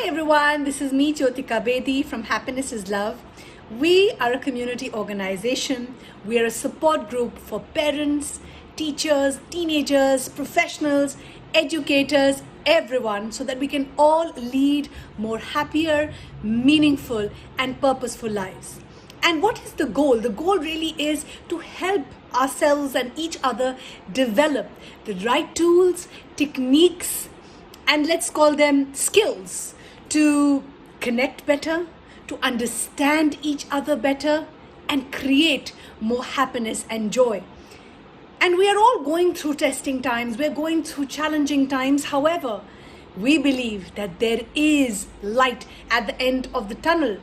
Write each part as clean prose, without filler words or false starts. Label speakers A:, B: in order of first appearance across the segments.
A: Hi everyone, this is me Jyotika Bedi from Happiness is Love. We are a community organization. We are a support group for parents, teachers, teenagers, professionals, educators, everyone, so that we can all lead more happier, meaningful and purposeful lives. And what is the goal? The goal really is to help ourselves and each other develop the right tools, techniques, and let's call them skills to connect better, to understand each other better, and create more happiness and joy. And we are all going through testing times, we're going through challenging times. However, we believe that there is light at the end of the tunnel.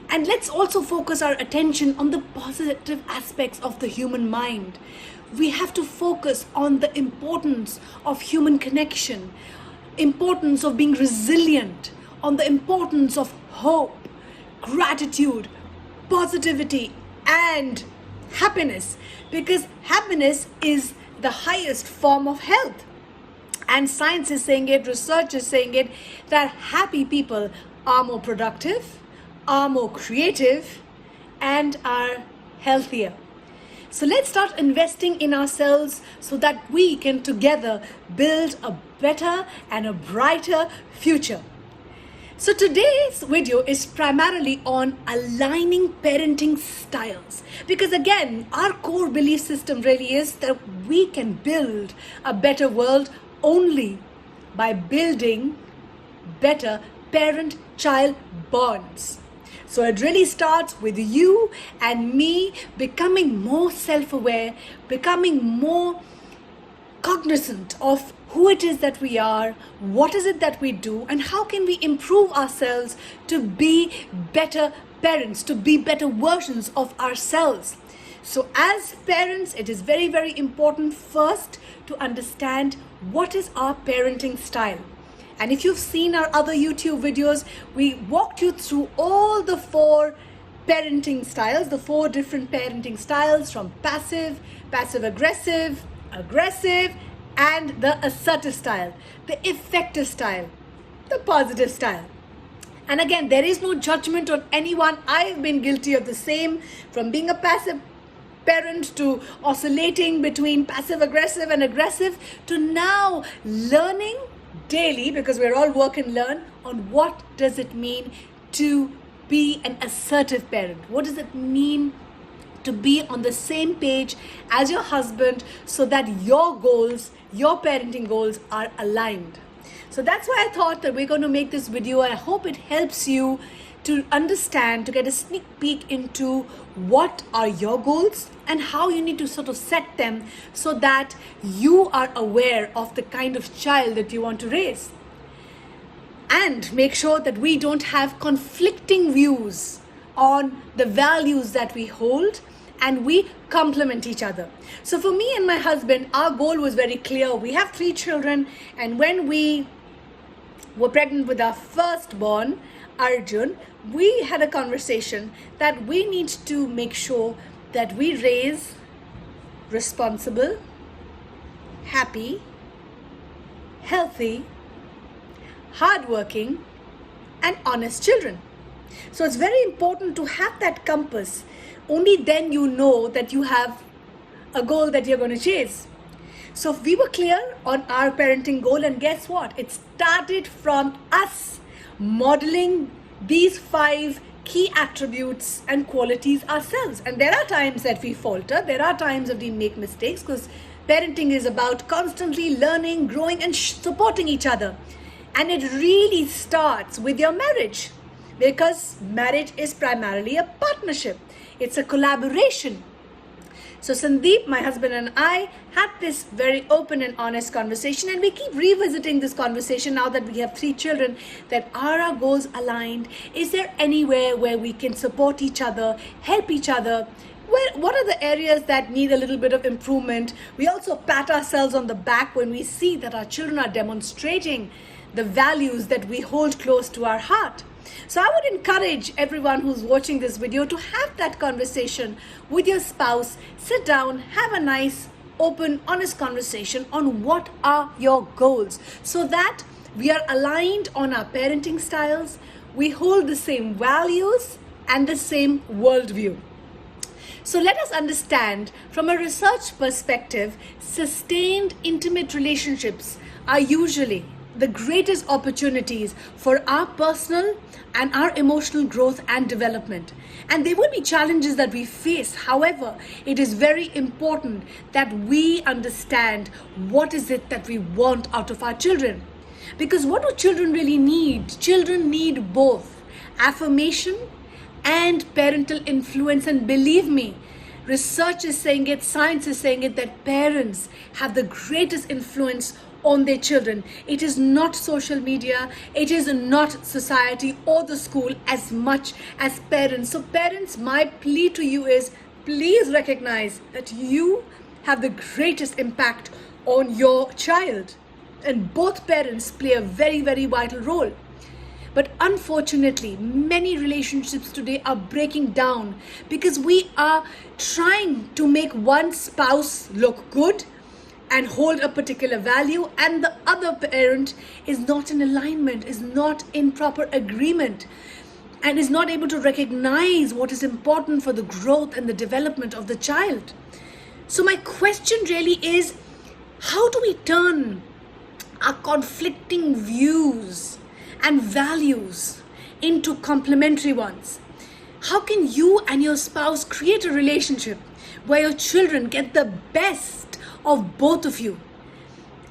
A: And let's also focus our attention on the positive aspects of the human mind. We have to focus on the importance of human connection, importance of being resilient, on the importance of hope, gratitude, positivity, and happiness. Because happiness is the highest form of health. And science is saying it, research is saying it, that happy people are more productive, are more creative, and are healthier. So let's start investing in ourselves so that we can together build a better and a brighter future. So today's video is primarily on aligning parenting styles, because again, our core belief system really is that we can build a better world only by building better parent-child bonds. So it really starts with you and me becoming more self-aware, becoming more cognizant of who it is that we are, what is it that we do, and how can we improve ourselves to be better parents, to be better versions of ourselves. So as parents, it is very, very important first to understand what is our parenting style. And if you've seen our other YouTube videos, we walked you through all the four parenting styles, the four different parenting styles, from passive, passive-aggressive, aggressive, and the assertive style, the effective style, the positive style. And again, there is no judgment on anyone. I've been guilty of the same, from being a passive parent to oscillating between passive-aggressive and aggressive, to now learning daily, because we're all work and learn, on what does it mean to be an assertive parent. What does it mean to be on the same page as your husband so that your goals, your parenting goals are aligned. So that's why I thought that we're going to make this video. I hope it helps you to understand, to get a sneak peek into what are your goals and how you need to sort of set them so that you are aware of the kind of child that you want to raise. And make sure that we don't have conflicting views on the values that we hold, and we complement each other. So for me and my husband, our goal was very clear. We have 3 children, and when we were pregnant with our firstborn, Arjun, we had a conversation that we need to make sure that we raise responsible, happy, healthy, hardworking, and honest children. So it's very important to have that compass. Only then you know that you have a goal that you're going to chase. So we were clear on our parenting goal, and guess what? It started from us modeling these 5 key attributes and qualities ourselves. And there are times that we falter, there are times that we make mistakes, because parenting is about constantly learning, growing, and supporting each other. And it really starts with your marriage, because marriage is primarily a partnership. It's a collaboration. So Sandeep, my husband, and I had this very open and honest conversation, and we keep revisiting this conversation now that we have 3 children, that are our goals aligned? Is there anywhere where we can support each other, help each other? What are the areas that need a little bit of improvement? We also pat ourselves on the back when we see that our children are demonstrating the values that we hold close to our heart. So I would encourage everyone who's watching this video to have that conversation with your spouse. Sit down, have a nice, open, honest conversation on what are your goals, so that We are aligned on our parenting styles. We hold the same values and the same worldview. So let us understand from a research perspective, sustained intimate relationships are usually the greatest opportunities for our personal and our emotional growth and development. And there will be challenges that we face. However, it is very important that we understand what is it that we want out of our children. Because what do children really need? Children need both affirmation and parental influence. And believe me, research is saying it, science is saying it, that parents have the greatest influence on their children. It is not social media, it is not society or the school as much as parents. So parents, my plea to you is, please recognize that you have the greatest impact on your child, and both parents play a very, very vital role. But unfortunately, many relationships today are breaking down because we are trying to make one spouse look good and hold a particular value, and the other parent is not in alignment, is not in proper agreement, and is not able to recognize what is important for the growth and the development of the child. So my question really is, how do we turn our conflicting views and values into complementary ones? How can you and your spouse create a relationship where your children get the best of both of you,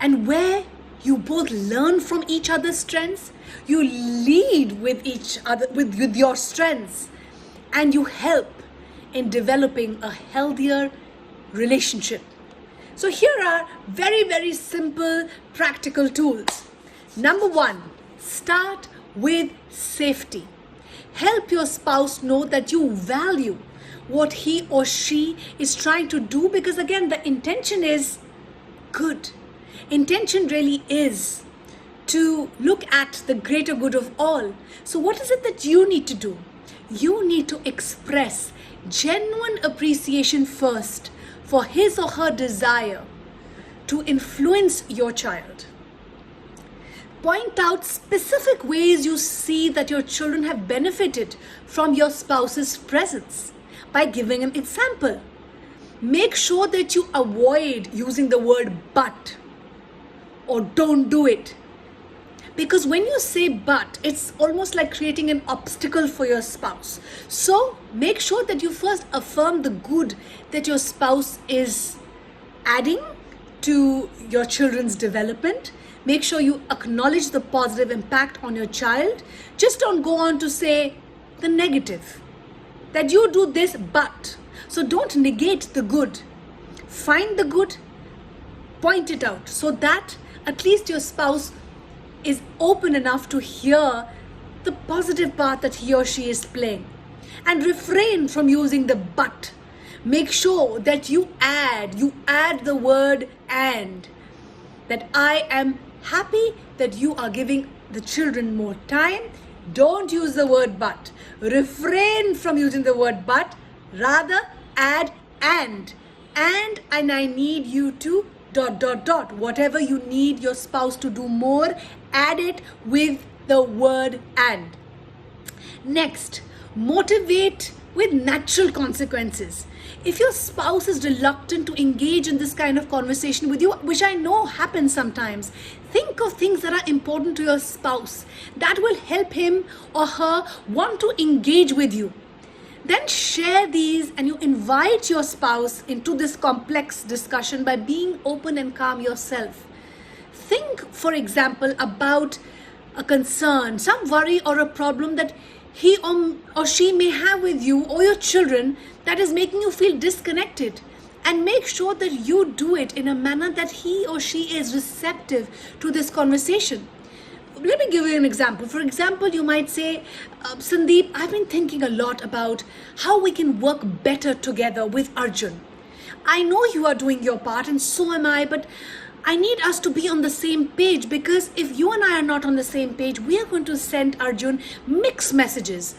A: and where you both learn from each other's strengths, you lead with each other with your strengths, and you help in developing a healthier relationship? So here are very, very simple practical tools. Number one, start with safety. Help your spouse know that you value what he or she is trying to do, because again, the intention is good. Intention really is to look at the greater good of all. So what is it that you need to do? You need to express genuine appreciation first for his or her desire to influence your child. Point out specific ways you see that your children have benefited from your spouse's presence by giving an example. Make sure that you avoid using the word but or don't do it. Because when you say but, it's almost like creating an obstacle for your spouse. So make sure that you first affirm the good that your spouse is adding to your children's development. Make sure you acknowledge the positive impact on your child. Just don't go on to say the negative, that you do this but. So don't negate the good. Find the good, point it out, so that at least your spouse is open enough to hear the positive part that he or she is playing. And refrain from using the but. Make sure that you add the word and. That I am happy that you are giving the children more time. Don't use the word but. Refrain from using the word but. Rather add and. And I need you to ... Whatever you need your spouse to do more, add it with the word and. Next, motivate with natural consequences. If your spouse is reluctant to engage in this kind of conversation with you, which I know happens sometimes, think of things that are important to your spouse that will help him or her want to engage with you. Then share these and you invite your spouse into this complex discussion by being open and calm yourself. Think, for example, about a concern, some worry or a problem that he or she may have with you or your children that is making you feel disconnected, and make sure that you do it in a manner that he or she is receptive to this conversation. Let me give you an example. For example, you might say, Sandeep, I've been thinking a lot about how we can work better together with Arjun. I know you are doing your part and so am I, but I need us to be on the same page, because if you and I are not on the same page, we are going to send Arjun mixed messages.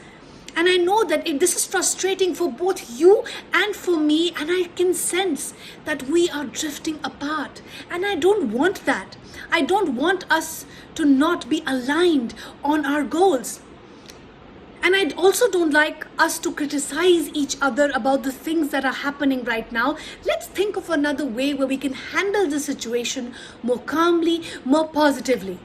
A: And I know that this is frustrating for both you and for me, and I can sense that we are drifting apart. And I don't want that. I don't want us to not be aligned on our goals. And I also don't like us to criticize each other about the things that are happening right now. Let's think of another way where we can handle the situation more calmly, more positively.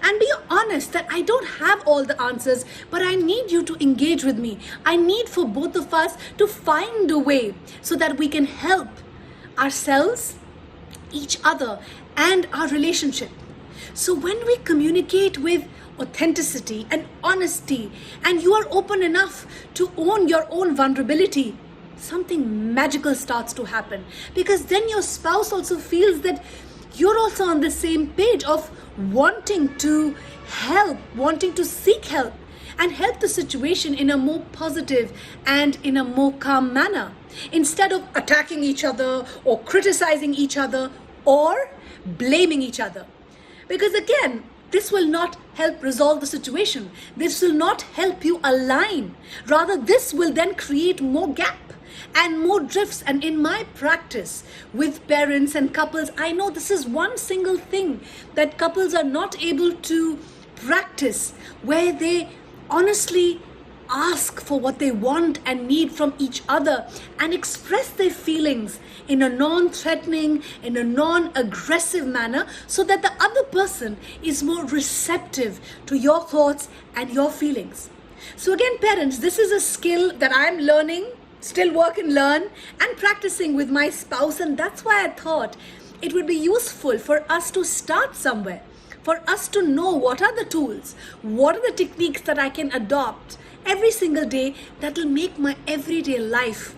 A: And be honest that I don't have all the answers, but I need you to engage with me. I need for both of us to find a way so that we can help ourselves, each other, and our relationship. So when we communicate with authenticity and honesty, and you are open enough to own your own vulnerability, something magical starts to happen. Because then your spouse also feels that you're also on the same page of wanting to help, wanting to seek help and help the situation in a more positive and in a more calm manner, instead of attacking each other or criticizing each other or blaming each other. Because again, this will not help resolve the situation. This will not help you align. Rather, this will then create more gap and more drifts. And in my practice with parents and couples, I know this is one single thing that couples are not able to practice, where they honestly ask for what they want and need from each other and express their feelings in a non-threatening, in a non-aggressive manner, so that the other person is more receptive to your thoughts and your feelings. So again, parents, this is a skill that I'm learning, still work and learn, and practicing with my spouse. And that's why I thought it would be useful for us to start somewhere, for us to know what are the tools, what are the techniques that I can adopt every single day that will make my everyday life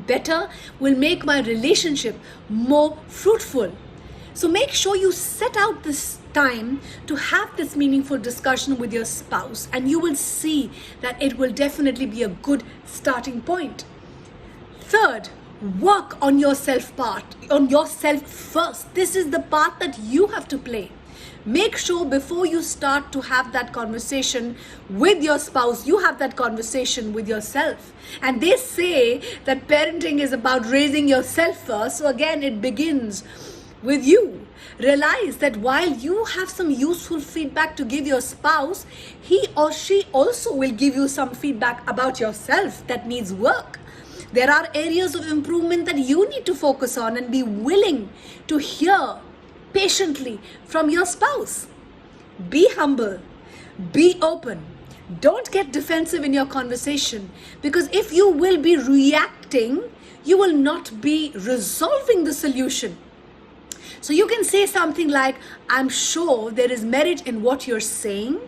A: better, will make my relationship more fruitful. So make sure you set out this time to have this meaningful discussion with your spouse, and you will see that it will definitely be a good starting point. Third, work on yourself first. This is the part that you have to play. Make sure before you start to have that conversation with your spouse, you have that conversation with yourself. And they say that parenting is about raising yourself first. So again, it begins with you. Realize that while you have some useful feedback to give your spouse, he or she also will give you some feedback about yourself that needs work. There are areas of improvement that you need to focus on and be willing to hear patiently from your spouse. Be humble, be open. Don't get defensive in your conversation, because if you will be reacting, you will not be resolving the solution. So you can say something like, I'm sure there is merit in what you're saying.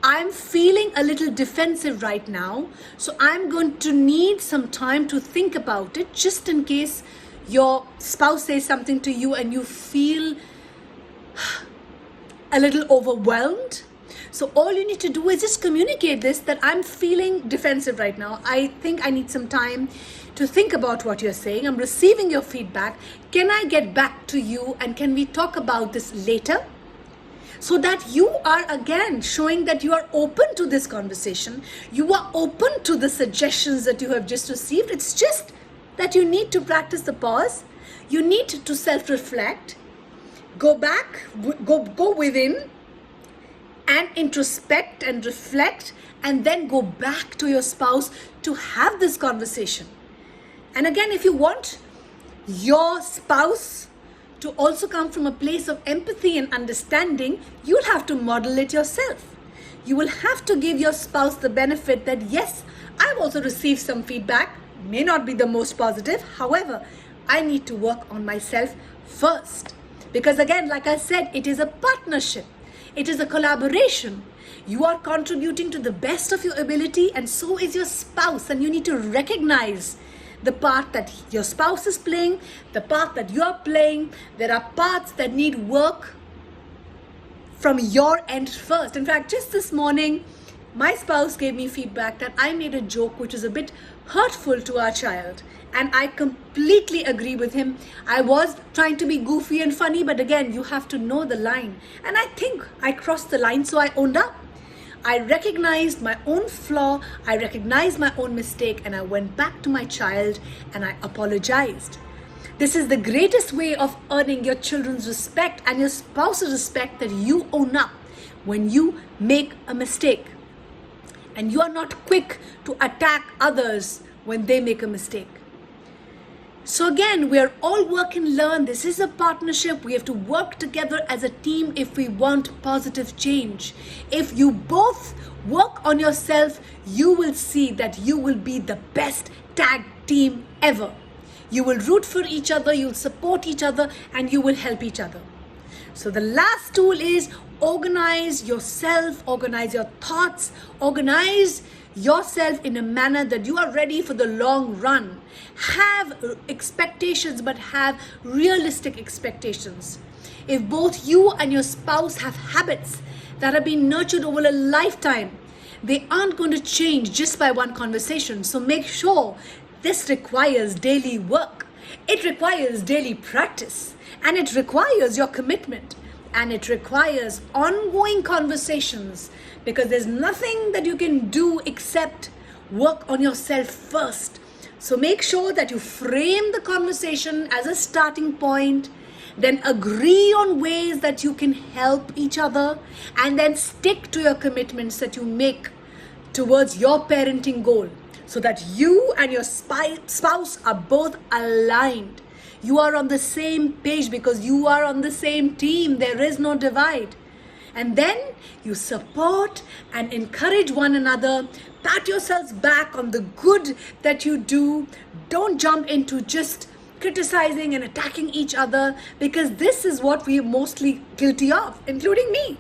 A: I'm feeling a little defensive right now, so I'm going to need some time to think about it, just in case your spouse says something to you and you feel a little overwhelmed. So all you need to do is just communicate this, that I'm feeling defensive right now. I think I need some time to think about what you're saying. I'm receiving your feedback. Can I get back to you, and can we talk about this later? So that you are again showing that you are open to this conversation. You are open to the suggestions that you have just received. It's just that you need to practice the pause. You need to self-reflect. Go back, go within and introspect and reflect, and then go back to your spouse to have this conversation. And again, if you want your spouse to also come from a place of empathy and understanding, you'll have to model it yourself. You will have to give your spouse the benefit that, yes, I've also received some feedback, may not be the most positive. However, I need to work on myself first. Because again, like I said, it is a partnership. It is a collaboration. You are contributing to the best of your ability, and so is your spouse. And you need to recognize the part that your spouse is playing, the part that you are playing. There are parts that need work from your end first. In fact, just this morning, my spouse gave me feedback that I made a joke which was a bit hurtful to our child. And I completely agree with him. I was trying to be goofy and funny, but again, you have to know the line. And I think I crossed the line, so I owned up. I recognized my own flaw, I recognized my own mistake, and I went back to my child and I apologized. This is the greatest way of earning your children's respect and your spouse's respect, that you own up when you make a mistake. And you are not quick to attack others when they make a mistake. So again, we are all work and learn. This is a partnership. We have to work together as a team if we want positive change. If you both work on yourself, you will see that you will be the best tag team ever. You will root for each other, you'll support each other, and you will help each other. So the last tool is organize yourself, organize your thoughts, organize yourself in a manner that you are ready for the long run. Have expectations, but have realistic expectations. If both you and your spouse have habits that have been nurtured over a lifetime, they aren't going to change just by one conversation. So make sure this requires daily work. It requires daily practice, and it requires your commitment, and it requires ongoing conversations, because there's nothing that you can do except work on yourself first. So make sure that you frame the conversation as a starting point, then agree on ways that you can help each other, and then stick to your commitments that you make towards your parenting goal, so that you and your spouse are both aligned. You are on the same page because you are on the same team. There is no divide. And then you support and encourage one another. Pat yourselves back on the good that you do. Don't jump into just criticizing and attacking each other, because this is what we are mostly guilty of, including me.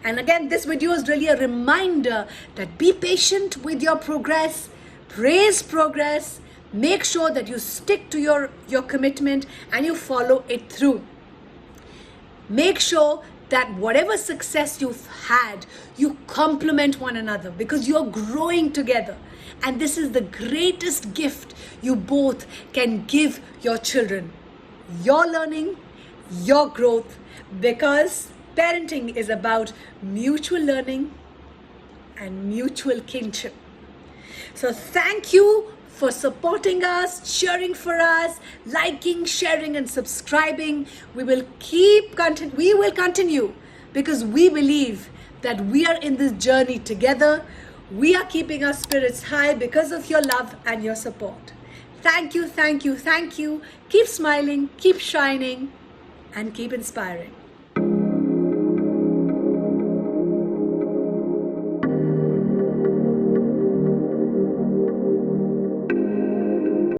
A: And again, this video is really a reminder that be patient with your progress, praise progress, make sure that you stick to your commitment and you follow it through. Make sure that whatever success you've had, you complement one another, because you're growing together. And this is the greatest gift you both can give your children. Your learning, your growth, because parenting is about mutual learning and mutual kinship. So thank you for supporting us, cheering for us, liking, sharing, and subscribing. We will continue, because we believe that we are in this journey together. We are keeping our spirits high because of your love and your support. Thank you, thank you, thank you. Keep smiling, keep shining, and keep inspiring.